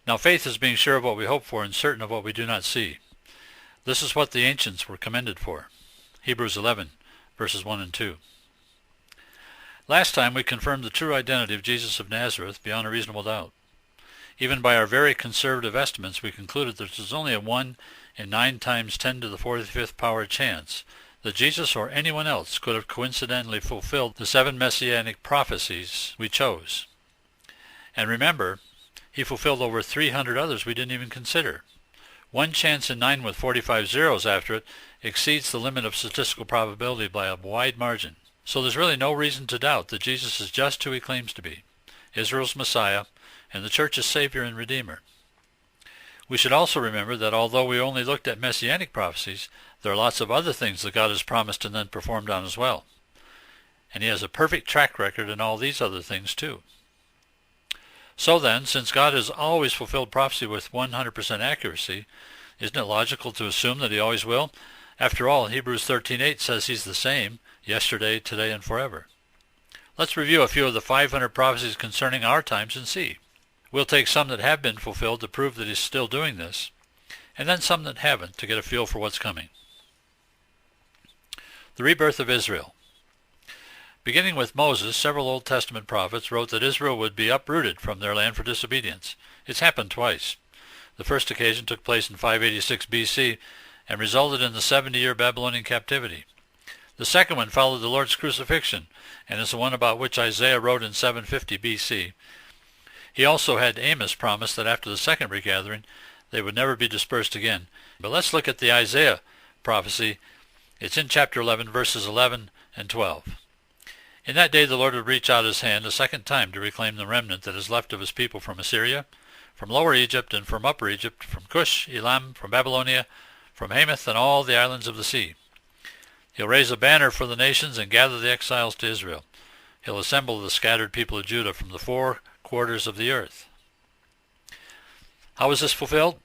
Now faith is being sure of what we hope for and certain of what we do not see. This is what the ancients were commended for. Hebrews 11, verses 1 and 2. Last time we confirmed the true identity of Jesus of Nazareth beyond a reasonable doubt. Even by our very conservative estimates, we concluded that there's only a 1 in 9 times 10 to the 45th power chance that Jesus or anyone else could have coincidentally fulfilled the 7 messianic prophecies we chose. And remember, he fulfilled over 300 others we didn't even consider. 1 chance in 9 with 45 zeros after it exceeds the limit of statistical probability by a wide margin. So there's really no reason to doubt that Jesus is just who he claims to be, Israel's Messiah, and the church's Savior and Redeemer. We should also remember that although we only looked at messianic prophecies, there are lots of other things that God has promised and then performed on as well. And he has a perfect track record in all these other things too. So then, since God has always fulfilled prophecy with 100% accuracy, isn't it logical to assume that he always will? After all, Hebrews 13:8 says he's the same, yesterday, today, and forever. Let's review a few of the 500 prophecies concerning our times and see. We'll take some that have been fulfilled to prove that he's still doing this, and then some that haven't to get a feel for what's coming. The rebirth of Israel. Beginning with Moses, several Old Testament prophets wrote that Israel would be uprooted from their land for disobedience. It's happened twice. The first occasion took place in 586 BC and resulted in the 70-year Babylonian captivity. The second one followed the Lord's crucifixion, and is the one about which Isaiah wrote in 750 BC. He also had Amos promise that after the second regathering, they would never be dispersed again. But let's look at the Isaiah prophecy. It's in chapter 11, verses 11 and 12. In that day the Lord would reach out his hand a second time to reclaim the remnant that is left of his people from Assyria, from Lower Egypt and from Upper Egypt, from Cush, Elam, from Babylonia, from Hamath and all the islands of the sea. He'll raise a banner for the nations and gather the exiles to Israel. He'll assemble the scattered people of Judah from the 4 quarters of the earth. How was this fulfilled?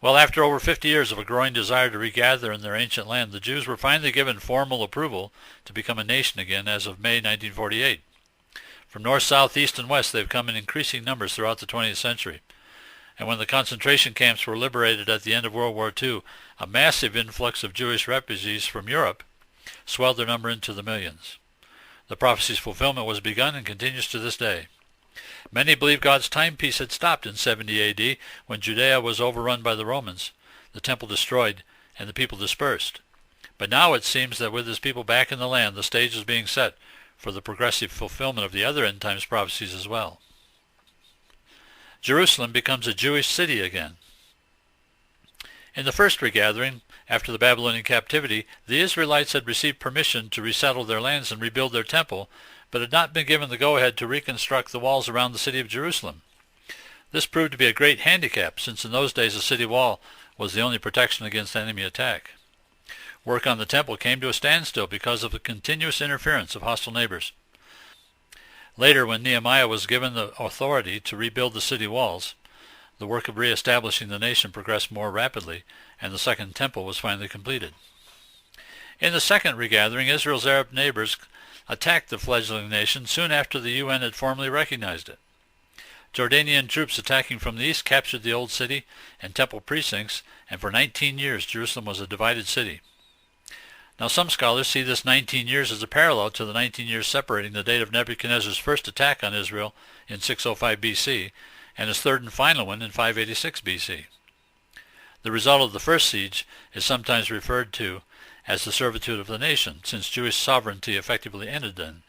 Well, after over 50 years of a growing desire to regather in their ancient land, the Jews were finally given formal approval to become a nation again as of May 1948. From north, south, east, and west they've come in increasing numbers throughout the 20th century. And when the concentration camps were liberated at the end of World War II, a massive influx of Jewish refugees from Europe swelled their number into the millions. The prophecy's fulfillment was begun and continues to this day. Many believe God's timepiece had stopped in 70 A.D. when Judea was overrun by the Romans, the temple destroyed, and the people dispersed. But now it seems that with his people back in the land, the stage is being set for the progressive fulfillment of the other end times prophecies as well. Jerusalem becomes a Jewish city again. In the first regathering, after the Babylonian captivity, the Israelites had received permission to resettle their lands and rebuild their temple, but had not been given the go-ahead to reconstruct the walls around the city of Jerusalem. This proved to be a great handicap, since in those days a city wall was the only protection against enemy attack. Work on the temple came to a standstill because of the continuous interference of hostile neighbors. Later, when Nehemiah was given the authority to rebuild the city walls, the work of re-establishing the nation progressed more rapidly, and the second temple was finally completed. In the second regathering, Israel's Arab neighbors attacked the fledgling nation soon after the UN had formally recognized it. Jordanian troops attacking from the east captured the old city and temple precincts, and for 19 years Jerusalem was a divided city. Now some scholars see this 19 years as a parallel to the 19 years separating the date of Nebuchadnezzar's first attack on Israel in 605 BC and his third and final one in 586 BC. The result of the first siege is sometimes referred to as the servitude of the nation, since Jewish sovereignty effectively ended then.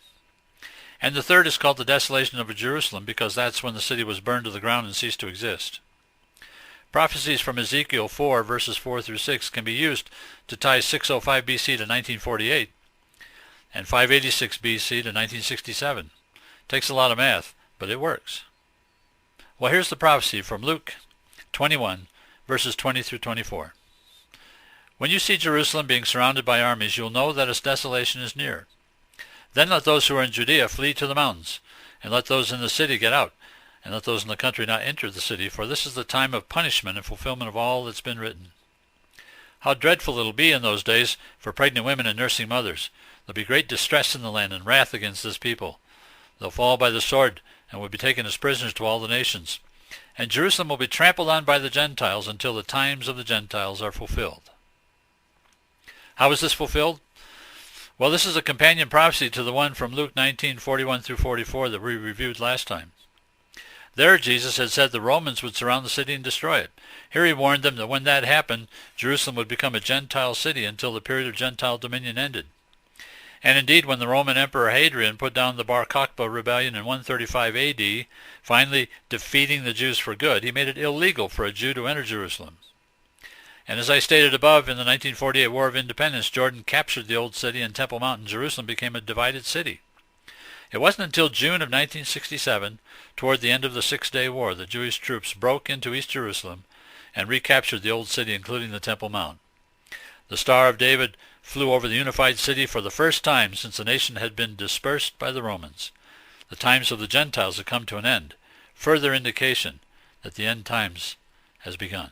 And the third is called the desolation of Jerusalem, because that's when the city was burned to the ground and ceased to exist. Prophecies from Ezekiel 4, verses 4 through 6 can be used to tie 605 BC to 1948 and 586 BC to 1967. Takes a lot of math, but it works. Well, here's the prophecy from Luke 21, verses 20 through 24. When you see Jerusalem being surrounded by armies, you'll know that its desolation is near. Then let those who are in Judea flee to the mountains, and let those in the city get out, and let those in the country not enter the city, for this is the time of punishment and fulfillment of all that's been written. How dreadful it'll be in those days for pregnant women and nursing mothers. There'll be great distress in the land and wrath against this people. They'll fall by the sword and will be taken as prisoners to all the nations. and Jerusalem will be trampled on by the Gentiles until the times of the Gentiles are fulfilled. How is this fulfilled? Well, this is a companion prophecy to the one from Luke 19:41 through 44 that we reviewed last time. There Jesus had said the Romans would surround the city and destroy it. Here he warned them that when that happened, Jerusalem would become a Gentile city until the period of Gentile dominion ended. And indeed, when the Roman Emperor Hadrian put down the Bar Kokhba rebellion in 135 AD, finally defeating the Jews for good, he made it illegal for a Jew to enter Jerusalem. And as I stated above, in the 1948 War of Independence, Jordan captured the Old City and Temple Mount, and Jerusalem became a divided city. It wasn't until June of 1967, toward the end of the Six-Day War, that Jewish troops broke into East Jerusalem and recaptured the Old City, including the Temple Mount. The Star of David flew over the unified city for the first time since the nation had been dispersed by the Romans. The times of the Gentiles had come to an end, further indication that the end times has begun.